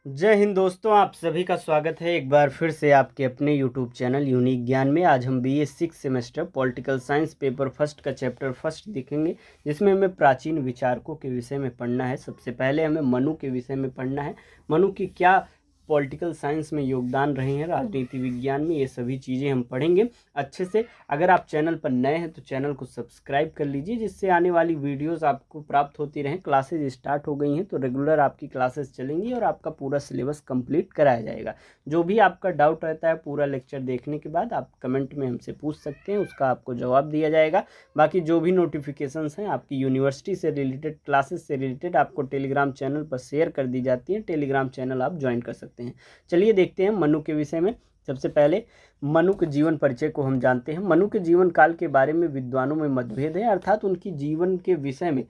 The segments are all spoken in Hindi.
जय हिंद दोस्तों, आप सभी का स्वागत है एक बार फिर से आपके अपने यूट्यूब चैनल यूनिक ज्ञान में। आज हम BA 6 semester political science paper first का चैप्टर फर्स्ट देखेंगे, जिसमें हमें प्राचीन विचारकों के विषय में पढ़ना है। सबसे पहले हमें मनु के विषय में पढ़ना है। मनु की क्या पॉलिटिकल साइंस में योगदान रहे हैं, राजनीति विज्ञान में, ये सभी चीज़ें हम पढ़ेंगे अच्छे से। अगर आप चैनल पर नए हैं तो चैनल को सब्सक्राइब कर लीजिए, जिससे आने वाली वीडियोस आपको प्राप्त होती रहें। क्लासेज स्टार्ट हो गई हैं तो रेगुलर आपकी क्लासेस चलेंगी और आपका पूरा सिलेबस कंप्लीट कराया जाएगा। जो भी आपका डाउट रहता है पूरा लेक्चर देखने के बाद आप कमेंट में हमसे पूछ सकते हैं, उसका आपको जवाब दिया जाएगा। बाकी जो भी नोटिफिकेशंस हैं आपकी यूनिवर्सिटी से रिलेटेड, क्लासेस से रिलेटेड, आपको टेलीग्राम चैनल पर शेयर कर दी जाती है। टेलीग्राम चैनल आप ज्वाइन कर सकते हैं। चलिए देखते हैं मनु के विषय में। सबसे पहले मनु के जीवन परिचय को हम जानते हैं। मनु के जीवन काल के बारे में विद्वानों में मतभेद है, अर्थात उनकी जीवन के विषय में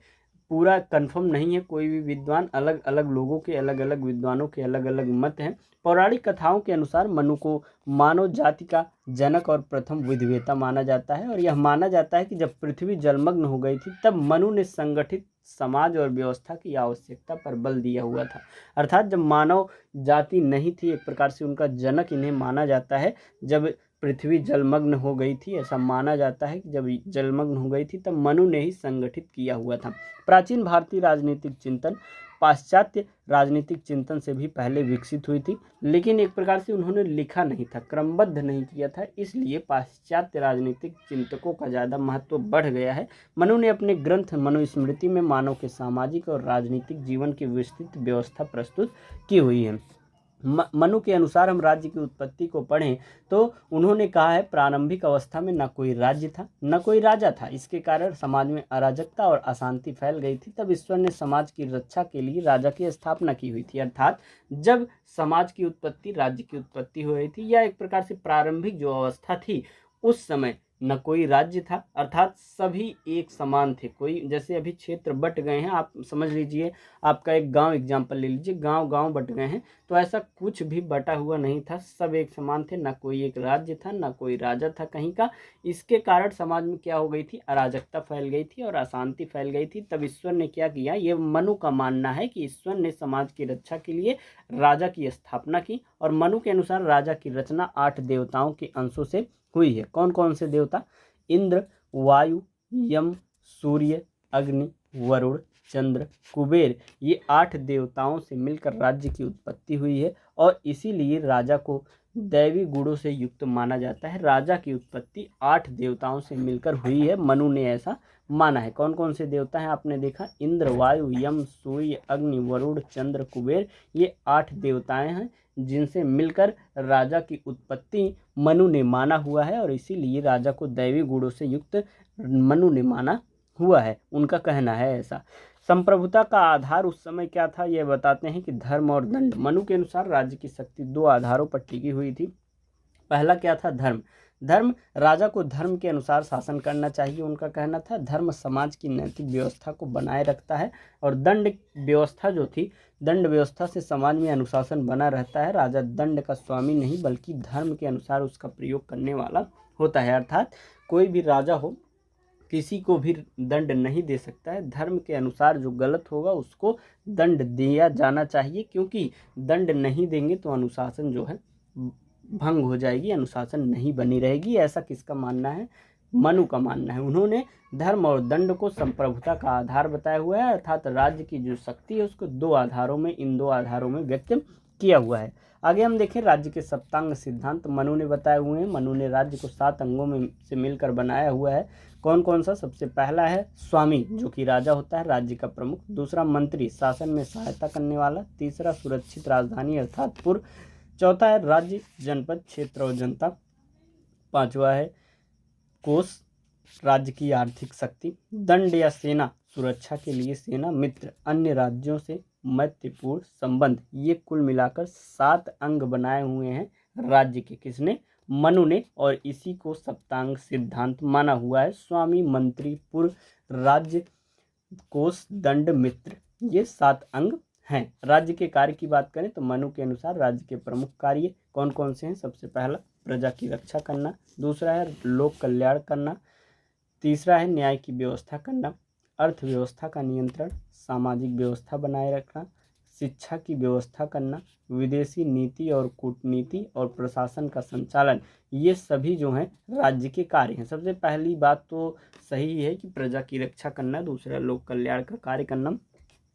पूरा कंफर्म नहीं है। कोई भी विद्वान, अलग अलग लोगों के, अलग अलग विद्वानों के अलग अलग मत हैं। पौराणिक कथाओं के अनुसार मनु को मानव जाति का जनक और प्रथम विधिवेता माना जाता है, और यह माना जाता है कि जब पृथ्वी जलमग्न हो गई थी तब मनु ने संगठित समाज और व्यवस्था की आवश्यकता पर बल दिया हुआ था। अर्थात जब मानव जाति नहीं थी, एक प्रकार से उनका जनक इन्हें माना जाता है। जब पृथ्वी जलमग्न हो गई थी, ऐसा माना जाता है कि जब जलमग्न हो गई थी तब मनु ने ही संगठित किया हुआ था। प्राचीन भारतीय राजनीतिक चिंतन पाश्चात्य राजनीतिक चिंतन से भी पहले विकसित हुई थी, लेकिन एक प्रकार से उन्होंने लिखा नहीं था, क्रमबद्ध नहीं किया था, इसलिए पाश्चात्य राजनीतिक चिंतकों का ज़्यादा महत्व बढ़ गया है। मनु ने अपने ग्रंथ मनुस्मृति में मानव के सामाजिक और राजनीतिक जीवन की विस्तृत व्यवस्था प्रस्तुत की हुई है। मनु के अनुसार हम राज्य की उत्पत्ति को पढ़ें तो उन्होंने कहा है, प्रारंभिक अवस्था में न कोई राज्य था न कोई राजा था। इसके कारण समाज में अराजकता और अशांति फैल गई थी। तब ईश्वर ने समाज की रक्षा के लिए राजा की स्थापना की हुई थी। अर्थात जब समाज की उत्पत्ति, राज्य की उत्पत्ति हो रही थी, या एक प्रकार से प्रारंभिक जो अवस्था थी, उस समय न कोई राज्य था, अर्थात सभी एक समान थे। कोई, जैसे अभी क्षेत्र बट गए हैं, आप समझ लीजिए, आपका एक गांव एग्जांपल ले लीजिए, गांव गांव बट गए हैं, तो ऐसा कुछ भी बटा हुआ नहीं था, सब एक समान थे। न कोई एक राज्य था, न कोई राजा था कहीं का। इसके कारण समाज में क्या हो गई थी, अराजकता फैल गई थी और अशांति फैल गई थी। तब ईश्वर ने क्या किया, ये मनु का मानना है कि ईश्वर ने समाज की रक्षा के लिए राजा की स्थापना की। और मनु के अनुसार राजा की रचना 8 देवताओं के अंशों से हुई है। कौन कौन से देवता? इंद्र, वायु, यम, सूर्य, अग्नि, वरुण, चंद्र, कुबेर, ये 8 देवताओं से मिलकर राज्य की उत्पत्ति हुई है, और इसीलिए राजा को दैवी गुणों से युक्त माना जाता है। राजा की उत्पत्ति 8 देवताओं से मिलकर हुई है, मनु ने ऐसा माना है। कौन कौन से देवता हैं आपने देखा, इंद्र, वायु, यम, सूर्य, अग्नि, वरुण, चंद्र, कुबेर, ये 8 देवताएं हैं जिनसे मिलकर राजा की उत्पत्ति मनु ने माना हुआ है, और इसीलिए राजा को दैवी गुणों से युक्त मनु ने माना हुआ है, उनका कहना है ऐसा। संप्रभुता का आधार उस समय क्या था, यह बताते हैं कि धर्म और दंड। मनु के अनुसार राज्य की शक्ति 2 आधारों पर टिकी हुई थी। पहला क्या था, धर्म। धर्म, राजा को धर्म के अनुसार शासन करना चाहिए, उनका कहना था। धर्म समाज की नैतिक व्यवस्था को बनाए रखता है, और दंड व्यवस्था जो थी, दंड व्यवस्था से समाज में अनुशासन बना रहता है। राजा दंड का स्वामी नहीं, बल्कि धर्म के अनुसार उसका प्रयोग करने वाला होता है। अर्थात कोई भी राजा हो, किसी को भी दंड नहीं दे सकता है। धर्म के अनुसार जो गलत होगा उसको दंड दिया जाना चाहिए, क्योंकि दंड नहीं देंगे तो अनुशासन जो है भंग हो जाएगी, अनुशासन नहीं बनी रहेगी। ऐसा किसका मानना है, मनु का मानना है। उन्होंने धर्म और दंड को संप्रभुता का आधार बताया हुआ है, अर्थात राज्य की जो शक्ति है उसको 2 आधारों में, इन 2 आधारों में व्यक्त किया हुआ है। आगे हम देखें, राज्य के सप्तांग सिद्धांत मनु ने बताए हुए हैं। मनु ने राज्य को 7 अंगों में से मिलकर बनाया हुआ है। कौन कौन सा? सबसे पहला है स्वामी, जो कि राजा होता है, राज्य का प्रमुख। दूसरा मंत्री, शासन में सहायता करने वाला। तीसरा सुरक्षित राजधानी अर्थात पुर। चौथा है राज्य, जनपद, क्षेत्र और जनता। पांचवा है कोष, राज्य की आर्थिक शक्ति। दंड या सेना, सुरक्षा के लिए सेना। मित्र, अन्य राज्यों से मैत्रीपूर्ण संबंध। ये कुल मिलाकर 7 अंग बनाए हुए हैं राज्य के। किसने? मनु ने, और इसी को सप्तांग सिद्धांत माना हुआ है। स्वामी, मंत्री, पुर, राज्य, कोष, दंड, मित्र, ये 7 अंग हैं। राज्य के कार्य की बात करें तो मनु के अनुसार राज्य के प्रमुख कार्य कौन कौन से हैं? सबसे पहला प्रजा की रक्षा करना। दूसरा है लोक कल्याण करना। तीसरा है न्याय की व्यवस्था करना। अर्थव्यवस्था का नियंत्रण, सामाजिक व्यवस्था बनाए रखना, शिक्षा की व्यवस्था करना, विदेशी नीति और कूटनीति और प्रशासन का संचालन, ये सभी जो हैं राज्य के कार्य हैं। सबसे पहली बात तो सही है कि प्रजा की रक्षा करना, दूसरा लोक कल्याण का कार्य करना।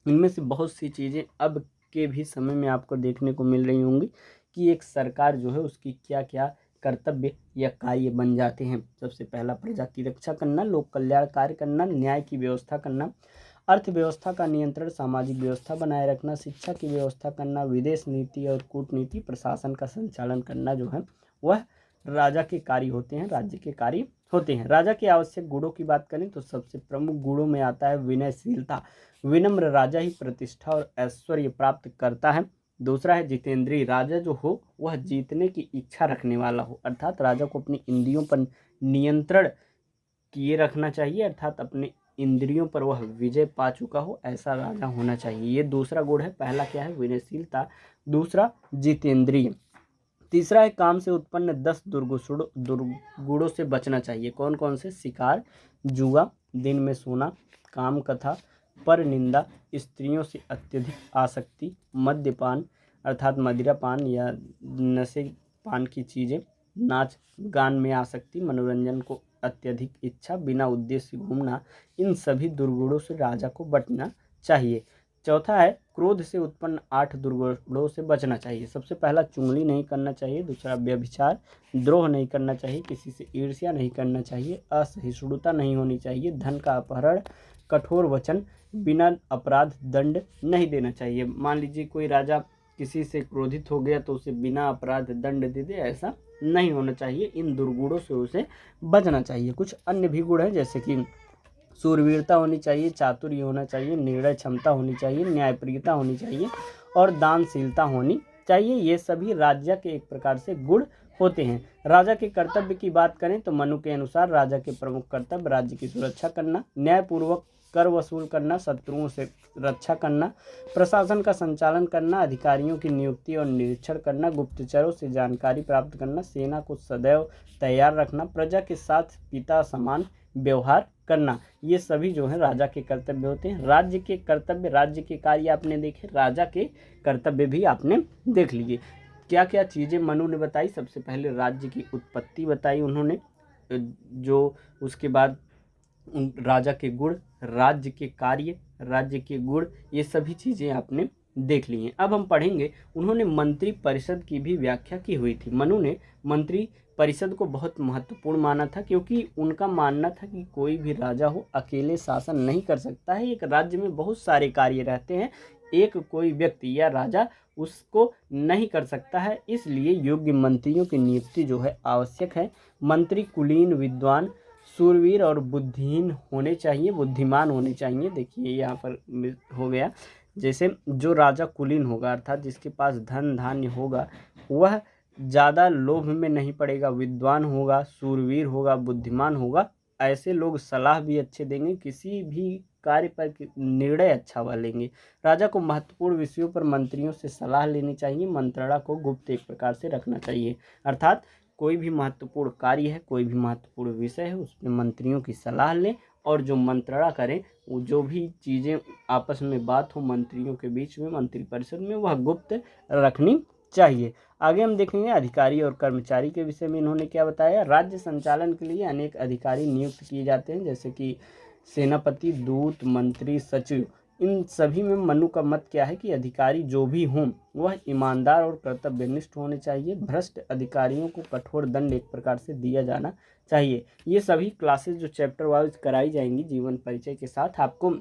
इनमें से बहुत सी चीज़ें अब के भी समय में आपको देखने को मिल रही होंगी कि एक सरकार जो है उसकी क्या क्या कर्तव्य या कार्य बन जाते हैं। सबसे पहला प्रजा की रक्षा करना, लोक कल्याण कार्य करना, न्याय की व्यवस्था करना, अर्थव्यवस्था का नियंत्रण, सामाजिक व्यवस्था बनाए रखना, शिक्षा की व्यवस्था करना, विदेश नीति और कूटनीति, प्रशासन का संचालन करना जो है वह राजा के कार्य होते हैं, राज्य के कार्य होते हैं। राजा के आवश्यक गुणों की बात करें तो सबसे प्रमुख गुणों में आता है विनयशीलता। विनम्र राजा ही प्रतिष्ठा और ऐश्वर्य प्राप्त करता है। दूसरा है जितेंद्रिय, राजा जो हो वह जीतने की इच्छा रखने वाला हो, अर्थात राजा को अपनी इंद्रियों पर नियंत्रण किए रखना चाहिए, अर्थात अपने इंद्रियों पर वह विजय पा चुका हो, ऐसा राजा होना चाहिए। ये दूसरा गुण है। पहला क्या है? विनयशीलता, दूसरा जितेंद्रिय, तीसरा है काम से उत्पन्न 10 दुर्गुणों से बचना चाहिए। कौन कौन से? शिकार, जुआ, दिन में सोना, काम कथा, पर निंदा, स्त्रियों से अत्यधिक आसक्ति, मद्यपान अर्थात मदिरापान या नशे पान की चीज़ें, नाच गान में आसक्ति, मनोरंजन को अत्यधिक इच्छा, बिना उद्देश्य घूमना, इन सभी दुर्गुणों से राजा को बचना चाहिए। चौथा है क्रोध से उत्पन्न 8 दुर्गुणों से बचना चाहिए। सबसे पहला चुगली नहीं करना चाहिए, दूसरा व्यभिचार, द्रोह नहीं करना चाहिए, किसी से ईर्ष्या नहीं करना चाहिए, असहिष्णुता नहीं होनी चाहिए, धन का अपहरण, कठोर वचन, बिना अपराध दंड नहीं देना चाहिए। मान लीजिए कोई राजा किसी से क्रोधित हो गया तो उसे बिना अपराध दंड दे दे, ऐसा नहीं होना चाहिए। इन दुर्गुणों से उसे बचना चाहिए। कुछ अन्य भी गुण हैं जैसे कि सूरवीरता होनी चाहिए, चातुर्य होना चाहिए, निर्णय क्षमता होनी चाहिए, न्यायप्रियता होनी चाहिए और दानशीलता होनी चाहिए। ये सभी राज्य के एक प्रकार से गुण होते हैं। राजा के कर्तव्य की बात करें तो मनु के अनुसार राजा के प्रमुख कर्तव्य राज्य की सुरक्षा करना, न्यायपूर्वक कर वसूल करना, शत्रुओं से रक्षा करना, प्रशासन का संचालन करना, अधिकारियों की नियुक्ति और निरीक्षण करना, गुप्तचरों से जानकारी प्राप्त करना, सेना को सदैव तैयार रखना, प्रजा के साथ पिता समान व्यवहार करना, ये सभी जो है राजा के कर्तव्य होते हैं। राज्य के कर्तव्य, राज्य के कार्य आपने देखे, राजा के कर्तव्य भी आपने देख लीजिए। क्या क्या चीज़ें मनु ने बताई? सबसे पहले राज्य की उत्पत्ति बताई उन्होंने, जो उसके बाद राजा के गुण, राज्य के कार्य, राज्य के गुण, ये सभी चीज़ें आपने देख ली हैं। अब हम पढ़ेंगे, उन्होंने मंत्री परिषद की भी व्याख्या की हुई थी। मनु ने मंत्री परिषद को बहुत महत्वपूर्ण माना था, क्योंकि उनका मानना था कि कोई भी राजा हो अकेले शासन नहीं कर सकता है। एक राज्य में बहुत सारे कार्य रहते हैं, एक कोई व्यक्ति या राजा उसको नहीं कर सकता है, इसलिए योग्य मंत्रियों की नियुक्ति जो है आवश्यक है। मंत्री कुलीन, विद्वान, शूरवीर और बुद्धिहीन होने चाहिए, बुद्धिमान होने चाहिए। देखिए यहाँ पर हो गया, जैसे जो राजा कुलीन होगा अर्थात जिसके पास धन धान्य होगा वह ज़्यादा लोभ में नहीं पड़ेगा, विद्वान होगा, शूरवीर होगा, बुद्धिमान होगा, ऐसे लोग सलाह भी अच्छे देंगे, किसी भी कार्य पर निर्णय अच्छा वह लेंगे। राजा को महत्वपूर्ण विषयों पर मंत्रियों से सलाह लेनी चाहिए, मंत्रणा को गुप्त एक प्रकार से रखना चाहिए, अर्थात कोई भी महत्वपूर्ण कार्य है, कोई भी महत्वपूर्ण विषय है, उसमें मंत्रियों की सलाह लें और जो मंत्रणा करें, वो जो भी चीज़ें आपस में बात हो मंत्रियों के बीच में, मंत्री परिषद में, वह गुप्त रखनी चाहिए। आगे हम देखेंगे अधिकारी और कर्मचारी के विषय में इन्होंने क्या बताया। राज्य संचालन के लिए अनेक अधिकारी नियुक्त किए जाते हैं, जैसे कि सेनापति, दूत, मंत्री, सचिव। इन सभी में मनु का मत क्या है कि अधिकारी जो भी हों वह ईमानदार और कर्तव्यनिष्ठ होने चाहिए। भ्रष्ट अधिकारियों को कठोर दंड एक प्रकार से दिया जाना चाहिए। ये सभी क्लासेस जो चैप्टर वाइज कराई जाएंगी जीवन परिचय के साथ, आपको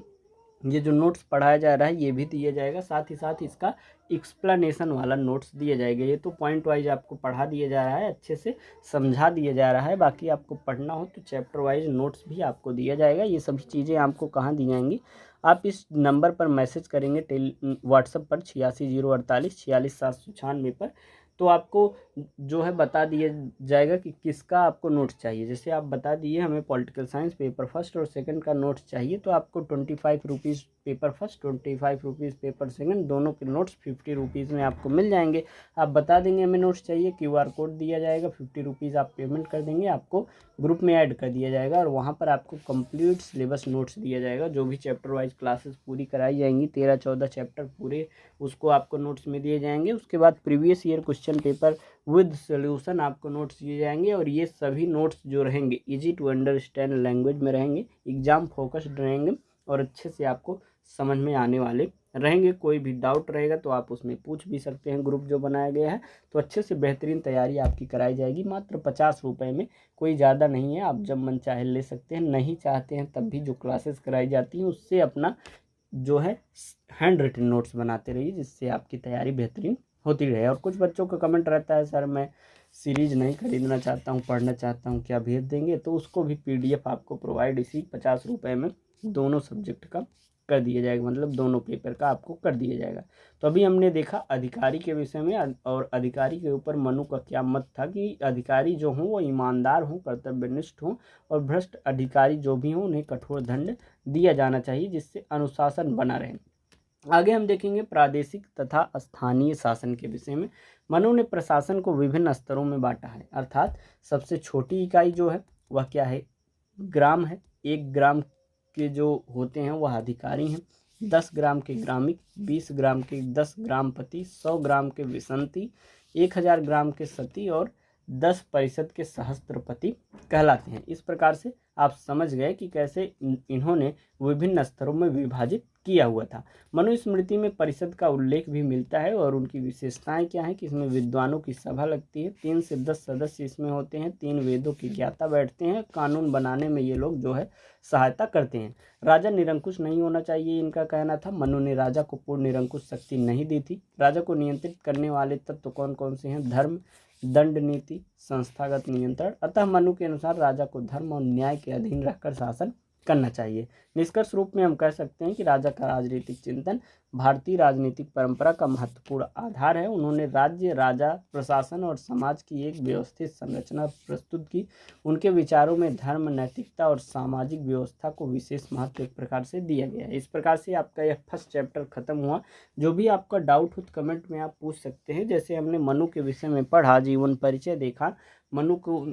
ये जो नोट्स पढ़ाया जा रहा है ये भी दिया जाएगा, साथ ही साथ इसका एक्सप्लेनेशन वाला नोट्स दिया जाएगा। ये तो पॉइंट वाइज आपको पढ़ा दिया जा रहा है, अच्छे से समझा दिया जा रहा है, बाकी आपको पढ़ना हो तो चैप्टर वाइज नोट्स भी आपको दिया जाएगा। ये सभी चीज़ें आपको कहाँ दी जाएंगी? आप इस नंबर पर मैसेज करेंगे व्हाट्सएप पर 8608464796 पर, तो आपको जो है बता दिया जाएगा कि किसका आपको नोट्स चाहिए। जैसे आप बता दिए हमें पॉलिटिकल साइंस पेपर फर्स्ट और सेकंड का नोट्स चाहिए, तो आपको 25 rupees paper first 25 rupees, paper second, दोनों के नोट्स 50 रुपीज़ में आपको मिल जाएंगे। आप बता देंगे हमें नोट्स चाहिए, QR कोड दिया जाएगा, 50 रुपीज़ आप पेमेंट कर देंगे, आपको ग्रुप में ऐड कर दिया जाएगा और वहाँ पर आपको कंप्लीट सिलेबस नोट्स दिया जाएगा। जो भी चैप्टर वाइज क्लासेस पूरी कराई जाएंगी, 13-14 चैप्टर पूरे, उसको आपको नोट्स में दिए जाएंगे। उसके बाद previous year question paper with solution आपको नोट्स दिए जाएंगे और ये सभी नोट्स जो रहेंगे इजी टू अंडरस्टैंड लैंग्वेज में रहेंगे, एग्जाम फोकस्ड रहेंगे और अच्छे से आपको समझ में आने वाले रहेंगे। कोई भी डाउट रहेगा तो आप उसमें पूछ भी सकते हैं, ग्रुप जो बनाया गया है। तो अच्छे से बेहतरीन तैयारी आपकी कराई जाएगी मात्र 50 रुपये में, कोई ज़्यादा नहीं है, आप जब मन चाहे ले सकते हैं। नहीं चाहते हैं तब भी जो क्लासेस कराई जाती हैं उससे अपना जो है हैंड रिटन नोट्स बनाते रहिए, जिससे आपकी तैयारी बेहतरीन होती रहे। और कुछ बच्चों का कमेंट रहता है सर मैं सीरीज नहीं खरीदना चाहता हूँ, पढ़ना चाहता हूँ, क्या भेज देंगे? तो उसको भी PDF आपको प्रोवाइड इसी 50 रुपये में दोनों सब्जेक्ट का कर दिया जाएगा, मतलब दोनों पेपर का आपको कर दिया जाएगा। तो अभी हमने देखा अधिकारी के विषय में और अधिकारी के ऊपर मनु का क्या मत था कि अधिकारी जो हों वो ईमानदार हों, कर्तव्यनिष्ठ हों और भ्रष्ट अधिकारी जो भी हों उन्हें कठोर दंड दिया जाना चाहिए, जिससे अनुशासन बना रहे। आगे हम देखेंगे प्रादेशिक तथा स्थानीय शासन के विषय में। मनु ने प्रशासन को विभिन्न स्तरों में बांटा है, अर्थात सबसे छोटी इकाई जो है वह क्या है, ग्राम है। 1 ग्राम के जो होते हैं वह अधिकारी हैं, 10 ग्राम के ग्रामिक, 20 ग्राम के 10 ग्रामपति, 100 ग्राम के विसंती, 1000 ग्राम के सती और 10% के सहस्त्रपति कहलाते हैं। इस प्रकार से आप समझ गए कि कैसे इन्होंने विभिन्न स्तरों में विभाजित किया हुआ था। मनुस्मृति में परिषद का उल्लेख भी मिलता है और उनकी विशेषताएं क्या है कि इसमें विद्वानों की सभा लगती है, 3 से 10 सदस्य इसमें होते हैं, 3 वेदों के ज्ञाता बैठते हैं, कानून बनाने में ये लोग जो है सहायता करते हैं। राजा निरंकुश नहीं होना चाहिए इनका कहना था। मनु ने राजा को पूर्ण निरंकुश शक्ति नहीं दी थी। राजा को नियंत्रित करने वाले तत्व कौन कौन से हैं? धर्म, दंड नीति, संस्थागत नियंत्रण। अतः मनु के अनुसार राजा को धर्म और न्याय के अधीन रहकर शासन करना चाहिए। निष्कर्ष रूप में हम कह सकते हैं कि राजा का राजनीतिक चिंतन भारतीय राजनीतिक परंपरा का महत्वपूर्ण आधार है। उन्होंने राज्य, राजा, प्रशासन और समाज की एक व्यवस्थित संरचना प्रस्तुत की। उनके विचारों में धर्म, नैतिकता और सामाजिक व्यवस्था को विशेष महत्व एक प्रकार से दिया गया है। इस प्रकार से आपका यह फर्स्ट चैप्टर खत्म हुआ। जो भी आपका डाउट हो तो कमेंट में आप पूछ सकते हैं। जैसे हमने मनु के विषय में पढ़ा, जीवन परिचय देखा, मनु को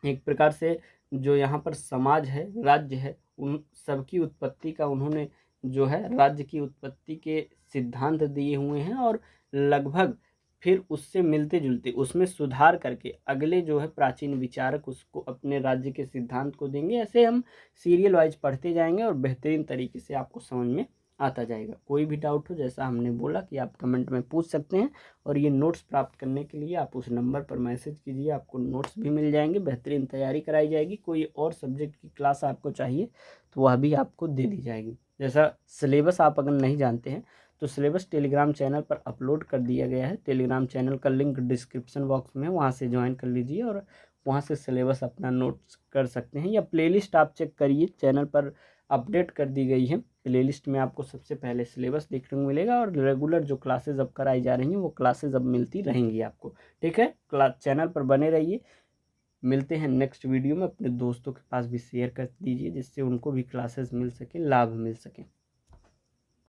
एक प्रकार से जो यहाँ पर समाज है, राज्य है, उन सबकी उत्पत्ति का उन्होंने जो है राज्य की उत्पत्ति के सिद्धांत दिए हुए हैं और लगभग फिर उससे मिलते जुलते उसमें सुधार करके अगले जो है प्राचीन विचारक उसको अपने राज्य के सिद्धांत को देंगे। ऐसे हम सीरियल वाइज पढ़ते जाएंगे और बेहतरीन तरीके से आपको समझ में आता जाएगा। कोई भी डाउट हो, जैसा हमने बोला कि आप कमेंट में पूछ सकते हैं और ये नोट्स प्राप्त करने के लिए आप उस नंबर पर मैसेज कीजिए, आपको नोट्स भी मिल जाएंगे, बेहतरीन तैयारी कराई जाएगी। कोई और सब्जेक्ट की क्लास आपको चाहिए तो वह भी आपको दे दी जाएगी। जैसा सिलेबस आप अगर नहीं जानते हैं तो सिलेबस टेलीग्राम चैनल पर अपलोड कर दिया गया है। टेलीग्राम चैनल का लिंक डिस्क्रिप्शन बॉक्स में है, वहाँ से ज्वाइन कर लीजिए और वहाँ से सिलेबस अपना नोट्स कर सकते हैं। या प्लेलिस्ट आप चेक करिए, चैनल पर अपडेट कर दी गई है। प्लेलिस्ट में आपको सबसे पहले सिलेबस देखने को मिलेगा और रेगुलर जो क्लासेस अब कराई जा रही हैं वो क्लासेस अब मिलती रहेंगी आपको। ठीक है, चैनल पर बने रहिए। मिलते हैं नेक्स्ट वीडियो में। अपने दोस्तों के पास भी शेयर कर दीजिए जिससे उनको भी क्लासेस मिल सके, लाभ मिल सके।